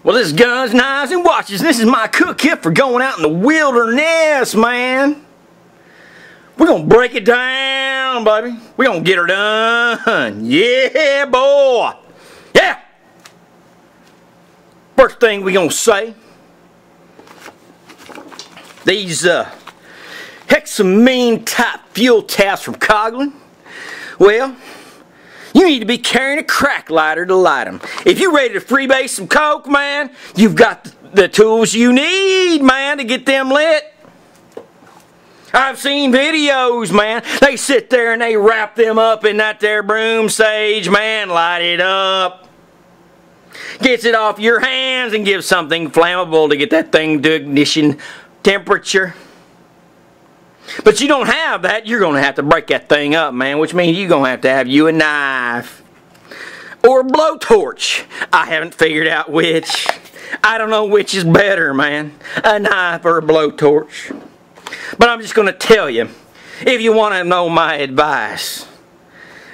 Well, this is Guns, Knives, and Watches. This is my cook kit for going out in the wilderness, man. We're going to break it down, baby. We're going to get her done. Yeah, boy. Yeah. First thing we're going to say, these hexamine type fuel tabs from Coghlan. Well, you need to be carrying a crack lighter to light them. If you're ready to freebase some coke, man, you've got the tools you need, man, to get them lit. I've seen videos, man. They sit there and they wrap them up in that there broom sage, man. Light it up. Gets it off your hands and gives something flammable to get that thing to ignition temperature. But you don't have that. You're going to have to break that thing up, man, which means you're going to have you a knife. Or a blowtorch. I haven't figured out which. I don't know which is better, man. A knife or a blowtorch. But I'm just going to tell you, if you want to know my advice,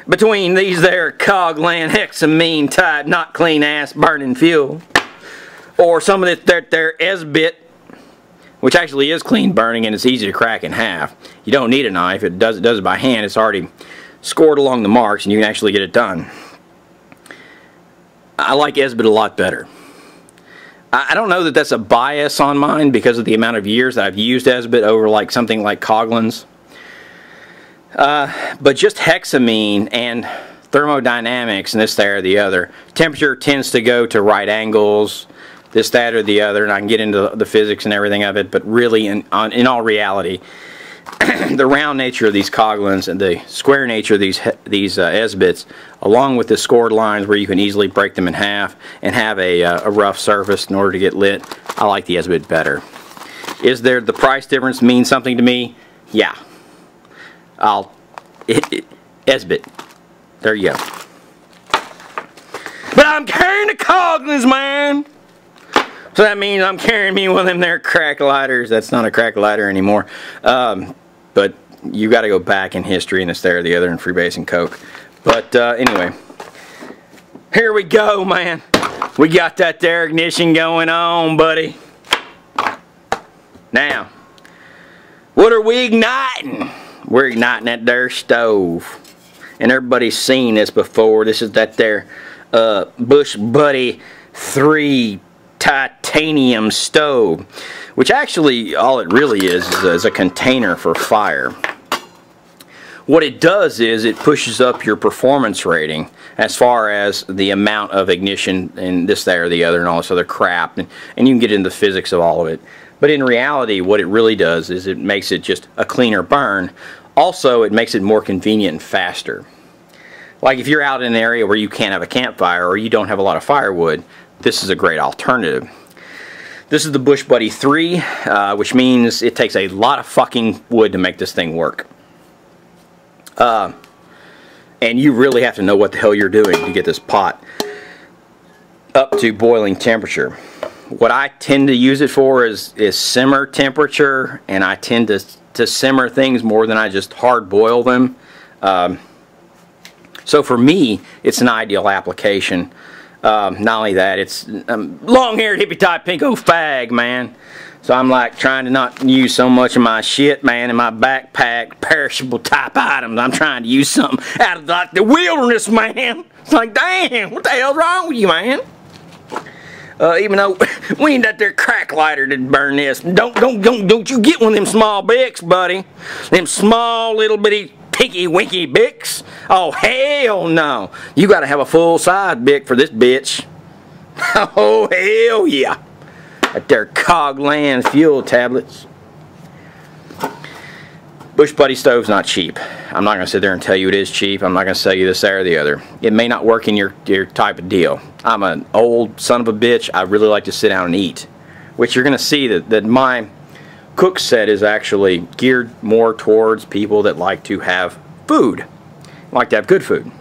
between these there Coghlan hexamine type, not clean ass burning fuel, or some of this there Esbit, which actually is clean burning and it's easy to crack in half. You don't need a knife. It does it by hand. It's already scored along the marks and you can actually get it done. I like Esbit a lot better. I don't know that that's a bias on mine because of the amount of years that I've used Esbit over like something like Coghlan's. But just hexamine and thermodynamics and this, that, or the other. Temperature tends to go to right angles, this, that, or the other, and I can get into the physics and everything of it, but really, in all reality, the round nature of these Coghlans and the square nature of these Esbits, along with the scored lines where you can easily break them in half and have a rough surface in order to get lit, I like the Esbit better. Is there the price difference mean something to me? Yeah. Esbit. There you go. But I'm carrying the Coghlans, man. So that means I'm carrying me one of them there crack lighters. That's not a crack lighter anymore. But you got to go back in history and this, there, or the other, and freebasing coke. But anyway, here we go, man. We got that there ignition going on, buddy. Now, what are we igniting? We're igniting that there stove. And everybody's seen this before. This is that there Bush Buddy 3 titanium stove, which actually all it really is a container for fire. What it does is it pushes up your performance rating as far as the amount of ignition and this, that, or the other and all this other crap, and you can get into the physics of all of it. But in reality, what it really does is it makes it just a cleaner burn. Also, it makes it more convenient and faster. Like if you're out in an area where you can't have a campfire or you don't have a lot of firewood, this is a great alternative. This is the Bush Buddy 3, which means it takes a lot of fucking wood to make this thing work. And you really have to know what the hell you're doing to get this pot up to boiling temperature. What I tend to use it for is simmer temperature, and I tend to simmer things more than I just hard boil them. So for me, it's an ideal application. Not only that, it's long-haired hippie-type pinko fag, man. So I'm like trying to not use so much of my shit, man, in my backpack, perishable type items. I'm trying to use something out of like the wilderness, man. It's like, damn, what the hell's wrong with you, man? Even though we need that there crack lighter to burn this. Don't you get one of them small Bics, buddy. Them small little bitty pinky winky Bics. Oh, hell no. You gotta have a full-size Bic for this bitch. Oh, hell yeah. That there Coghlan fuel tablets. Bush Buddy stove's not cheap. I'm not gonna sit there and tell you it is cheap. I'm not gonna sell you this, that, or the other. It may not work in your type of deal. I'm an old son of a bitch. I really like to sit down and eat. Which you're gonna see that my cook set is actually geared more towards people that like to have food. Like to have good food.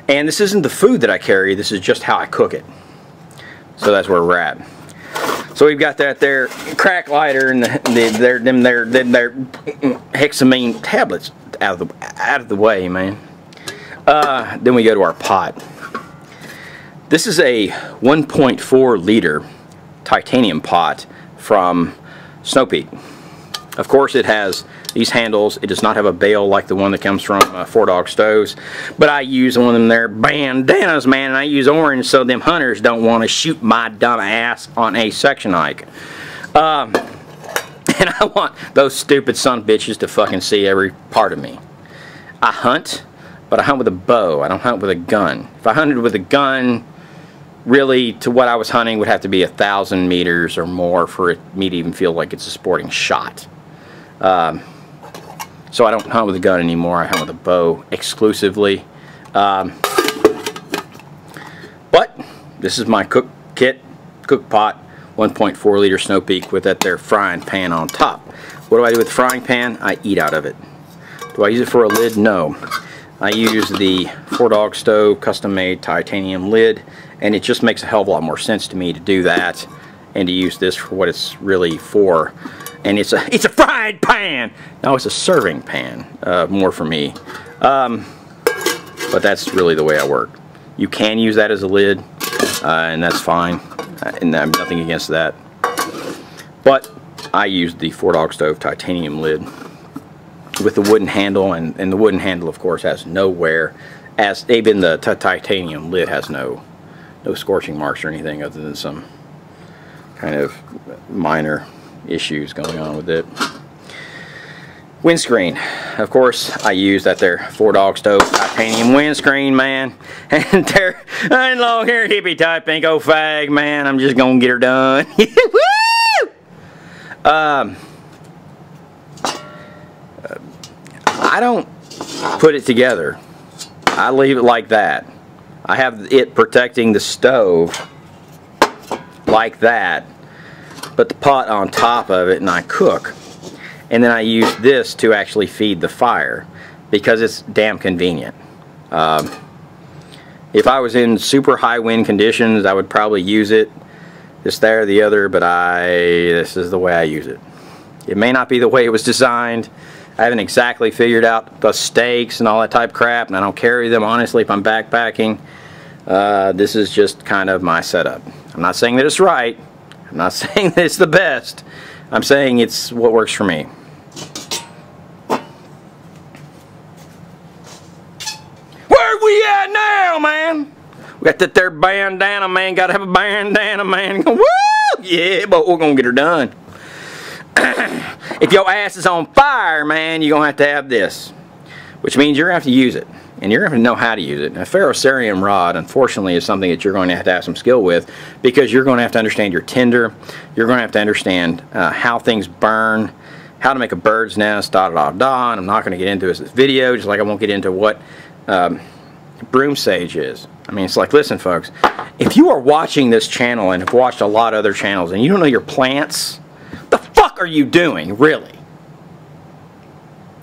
And this isn't the food that I carry, this is just how I cook it. So that's where we're at. So we've got that there crack lighter and them there hexamine tablets out of the way, man. Then we go to our pot. This is a 1.4 liter titanium pot from Snow Peak. Of course it has these handles. It does not have a bail like the one that comes from Four Dog Stoves, but I use one of them there bandanas, man, and I use orange so them hunters don't want to shoot my dumb ass on a section hike. And I want those stupid son of bitches to fucking see every part of me. I hunt, but I hunt with a bow. I don't hunt with a gun. If I hunted with a gun, really, to what I was hunting would have to be 1,000 meters or more for me to even feel like it's a sporting shot. So I don't hunt with a gun anymore. I hunt with a bow exclusively. But this is my cook pot, 1.4 liter Snow Peak with that there frying pan on top. What do I do with the frying pan? I eat out of it. Do I use it for a lid? No. I use the Four Dog Stove custom made titanium lid, and it just makes a hell of a lot more sense to me to do that and to use this for what it's really for. And it's a frying pan. No, it's a serving pan, more for me. But that's really the way I work. You can use that as a lid, and that's fine, and I'm nothing against that. But I use the Four Dog Stove titanium lid with the wooden handle, and the wooden handle, of course, has no wear. As even the titanium lid has no scorching marks or anything other than some kind of minor issues going on with it. Windscreen. Of course, I use that there Four Dog Stove titanium windscreen, man. And there, long hair hippie type pink old fag, man. I'm just gonna get her done. Woo! I don't put it together. I leave it like that. I have it protecting the stove like that, put the pot on top of it, and I cook. And then I use this to actually feed the fire because it's damn convenient. If I was in super high wind conditions, I would probably use it this, there, or the other, but this is the way I use it. It may not be the way it was designed. I haven't exactly figured out the stakes and all that type of crap, and I don't carry them, honestly, if I'm backpacking. This is just kind of my setup. I'm not saying that it's right. I'm not saying that it's the best. I'm saying it's what works for me. Where we at now, man? We got that there bandana, man. Gotta have a bandana, man. Woo! Yeah, but we're gonna get her done. If your ass is on fire, man, you're gonna have this, which means you're gonna have to use it, and you're gonna have to know how to use it. A ferrocerium rod, unfortunately, is something that you're going to have some skill with, because you're going to have to understand your tinder. You're going to have to understand how things burn, how to make a bird's nest, and I'm not going to get into this video, just like I won't get into what broom sage is. I mean, it's like, listen, folks, if you are watching this channel and have watched a lot of other channels and you don't know your plants, what the fuck are you doing, really?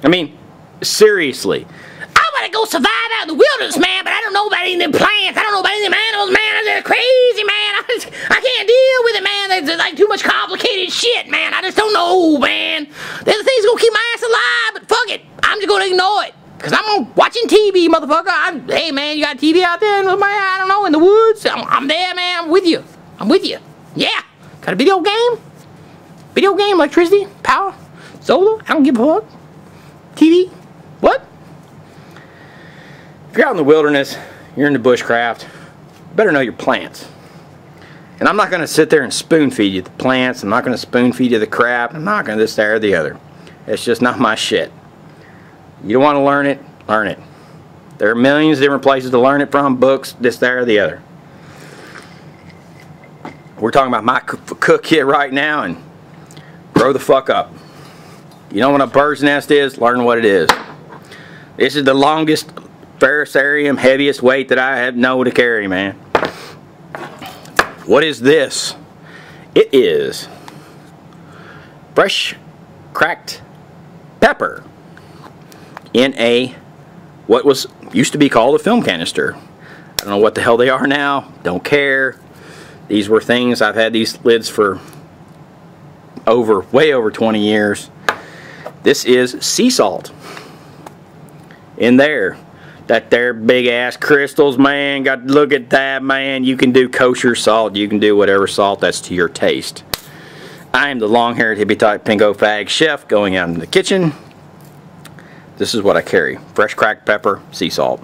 I mean, seriously. I want to go survive out in the wilderness, man, but I don't know about any of them plants. I don't know about any of them animals, man. They're crazy, man. I can't deal with it, man. There's like too much complicated shit, man. I just don't know, man. There's things gonna keep my ass alive, but fuck it. I'm just gonna ignore it. Because I'm watching TV, motherfucker. Hey, man, you got TV out there? I don't know, in the woods? I'm there, man. I'm with you. I'm with you. Yeah. Got a video game? Video game, electricity, power, solar? I don't give a fuck. TV? What? If you're out in the wilderness, you're into bushcraft, you better know your plants. And I'm not going to sit there and spoon feed you the plants. I'm not going to spoon feed you the crap. I'm not going to this, that, or the other. It's just not my shit. You don't want to learn it, learn it. There are millions of different places to learn it from, books, this, that, or the other. We're talking about my cook kit right now, and grow the fuck up. You know what a bird's nest is? Learn what it is. This is the longest ferrocerium, heaviest weight that I have known to carry, man. What is this? It is fresh cracked pepper in what used to be called a film canister. I don't know what the hell they are now. Don't care. These were things, I've had these lids for way over 20 years. This is sea salt in there. That there big ass crystals, man. Got to look at that, man. You can do kosher salt. You can do whatever salt that's to your taste. I am the long-haired hippie-type pinko fag chef going out in the kitchen. This is what I carry. Fresh cracked pepper, sea salt.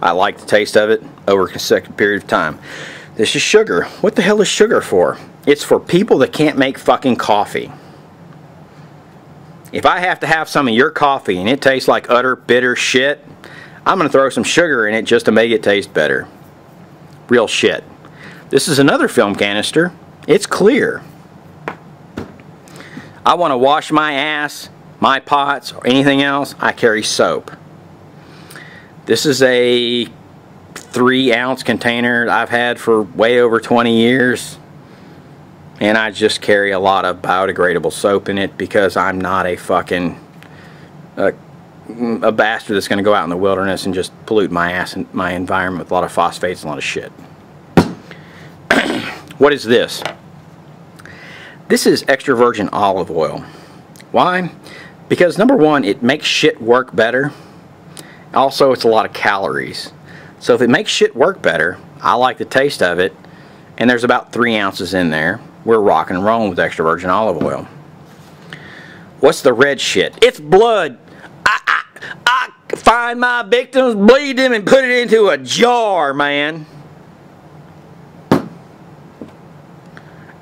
I like the taste of it over a consecutive period of time. This is sugar. What the hell is sugar for? It's for people that can't make fucking coffee. If I have to have some of your coffee and it tastes like utter bitter shit, I'm going to throw some sugar in it just to make it taste better. Real shit. This is another film canister. It's clear. I want to wash my ass, my pots, or anything else, I carry soap. This is a 3-ounce container I've had for way over 20 years. And I just carry a lot of biodegradable soap in it because I'm not a fucking a bastard that's going to go out in the wilderness and just pollute my ass and my environment with a lot of phosphates and a lot of shit. What is this? This is extra virgin olive oil. Why? Because number one, it makes shit work better. Also, it's a lot of calories. So if it makes shit work better, I like the taste of it, and there's about 3 ounces in there. We're rocking and rolling with extra virgin olive oil. What's the red shit? It's blood. I find my victims, bleed them, and put it into a jar, man.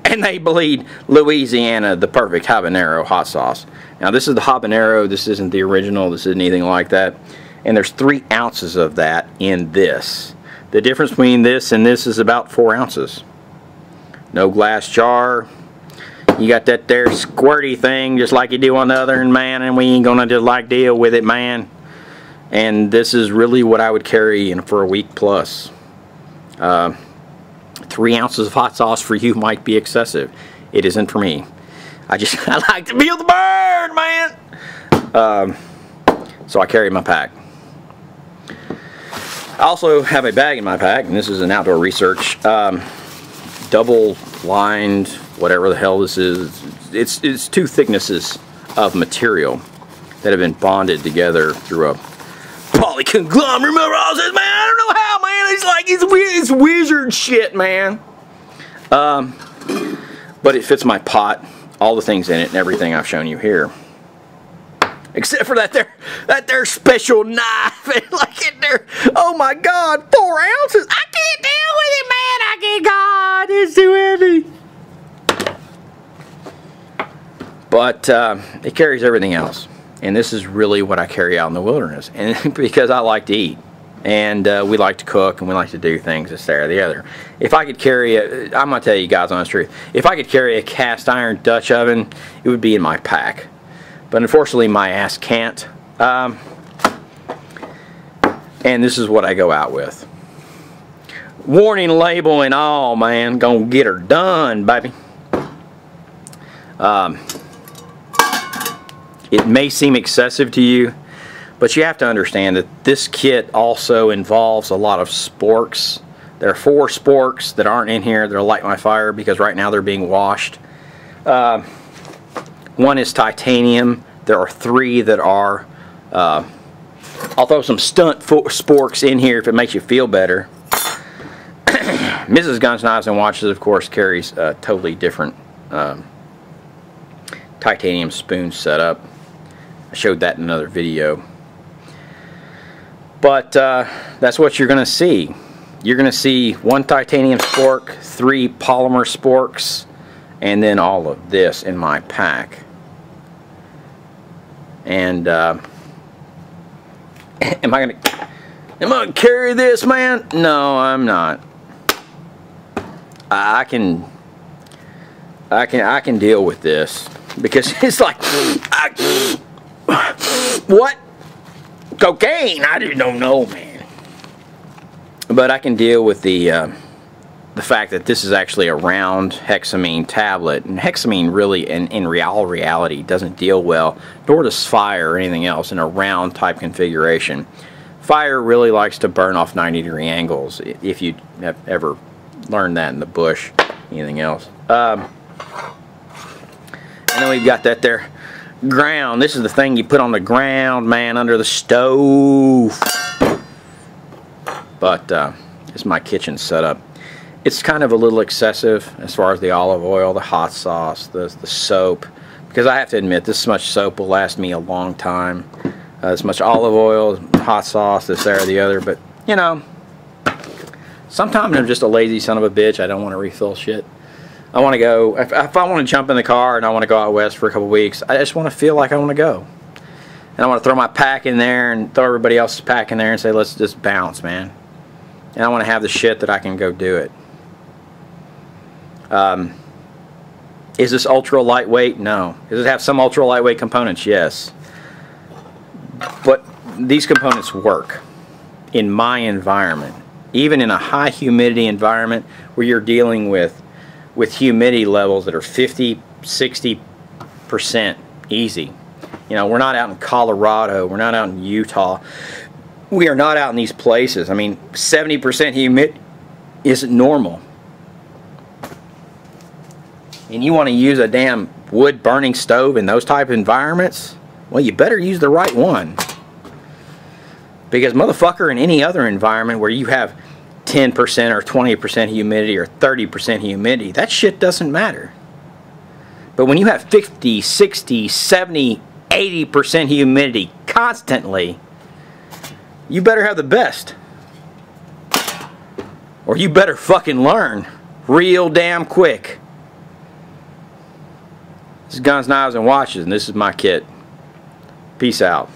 And they bleed Louisiana, the perfect habanero hot sauce. Now this is the habanero. This isn't the original. This isn't anything like that. And there's 3 ounces of that in this. The difference between this and this is about 4 ounces. No glass jar. You got that there squirty thing just like you do on the other end, man, and we ain't gonna just like deal with it, man. And this is really what I would carry for a week plus. 3 ounces of hot sauce for you might be excessive. It isn't for me. I like to feel the burn, man. So I carry my pack. I also have a bag in my pack, and this is an outdoor research. Double lined, whatever the hell this is. It's 2 thicknesses of material that have been bonded together through a polyconglomerate process, man. I don't know how, man. It's like it's wizard shit, man. But it fits my pot, all the things in it, and everything I've shown you here. Except for that there special knife. Like it there. Oh my God, 4 ounces. I can't deal with it, man. I can't. God, it's too heavy. But it carries everything else. And this is really what I carry out in the wilderness. And because I like to eat. And we like to cook and we like to do things this, there, or the other. If I could carry I'm going to tell you guys honest truth. If I could carry a cast iron Dutch oven, it would be in my pack. But unfortunately my ass can't. And this is what I go out with. Warning label and all, man. Gonna get her done, baby. It may seem excessive to you, but you have to understand that this kit also involves a lot of sporks. There are 4 sporks that aren't in here that'll light my fire because right now they're being washed. One is titanium. There are 3 that are. I'll throw some stunt sporks in here if it makes you feel better. Mrs. Guns, Knives, and Watches, of course, carries a totally different titanium spoon setup. I showed that in another video. But that's what you're going to see. You're going to see 1 titanium spork, 3 polymer sporks, and then all of this in my pack. And am I gonna carry this, man? No, I'm not. I can deal with this because it's like what? Cocaine? I just don't know, man. But I can deal with the fact that this is actually a round hexamine tablet, and hexamine really in reality doesn't deal well, nor does fire or anything else in a round type configuration. Fire really likes to burn off 90-degree angles, if you have ever learned that in the bush, anything else. And then we've got that there ground. This is the thing you put on the ground, man, under the stove. But this is my kitchen setup. It's kind of a little excessive as far as the olive oil, the hot sauce, the soap, because I have to admit this much soap will last me a long time. This much olive oil, hot sauce, this, there, or the other. But you know, sometimes I'm just a lazy son of a bitch. I don't want to refill shit. I want to go, if I want to jump in the car and I want to go out west for a couple weeks, I just want to feel like I want to go. And I want to throw my pack in there and throw everybody else's pack in there and say, let's just bounce, man. And I want to have the shit that I can go do it. Is this ultra lightweight? No. Does it have some ultra lightweight components? Yes. But these components work in my environment. Even in a high humidity environment where you're dealing with humidity levels that are 50, 60% easy. You know, we're not out in Colorado, we're not out in Utah, we are not out in these places. I mean, 70% humidity isn't normal. And you want to use a damn wood burning stove in those type of environments? Well, you better use the right one. Because motherfucker, in any other environment where you have 10% or 20% humidity or 30% humidity, that shit doesn't matter. But when you have 50, 60, 70, 80% humidity constantly, you better have the best. Or you better fucking learn real damn quick. This is Guns, Knives, and Watches, and this is my kit. Peace out.